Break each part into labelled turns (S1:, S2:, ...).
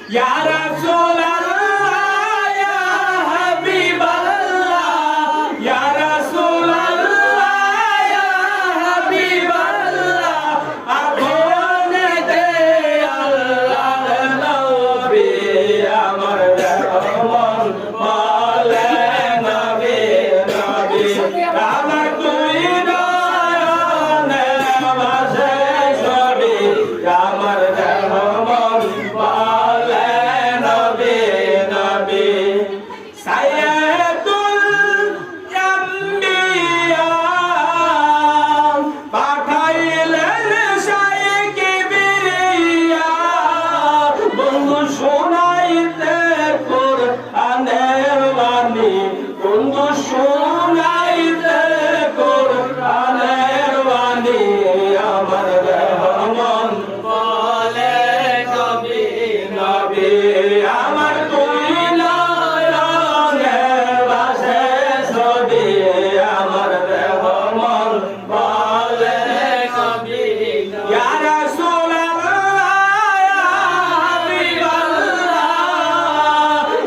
S1: ইয়া রাসূলুল্লাহ ইয়া হাবিবাল্লাহ ইয়া রাসূলুল্লাহ ইয়া হাবিবাল্লাহ আপনে দে আল্লাহ নবী আমার রহমান বলে নবী নবী আমার তুই নয়নে ভাসে ছবি আমার রহমান বলে নবী নবী সাইয়্যিদুল আম্বিয়া পাঠাইলেন শাইখ কিবরিয়া বন্ধু শোনাইতে কোরআনের বাণী বন্ধু শোনাইতে কোরআনের বাণী আমার রহমান বলে নবী নবী আমার তুই নয়নে ভাসে ছবি আমার রহমান বলে নবী ইয়া রাসূলুল্লাহ ইয়া হাবিবাল্লাহ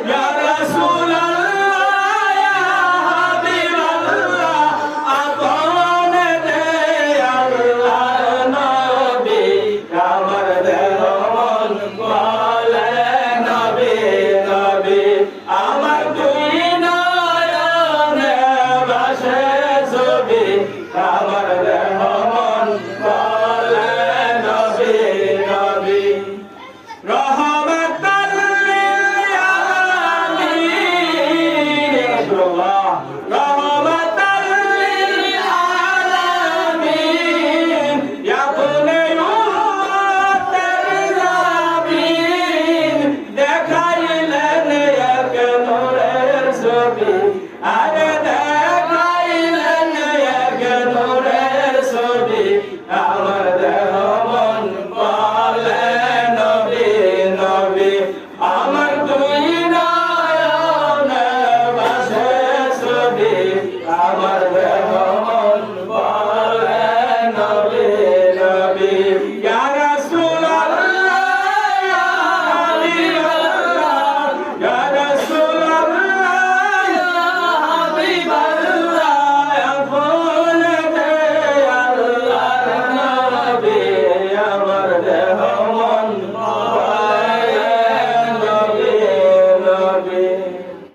S1: ইয়া রাসূলুল্লাহ ইয়া হাবিবাল্লাহ আপনে দে আল্লাহ নবী আমার রহমান বলে নবী নবী আমার তুই নয়নে ভাসে ছবি আমার রহমান বলে নবী নবী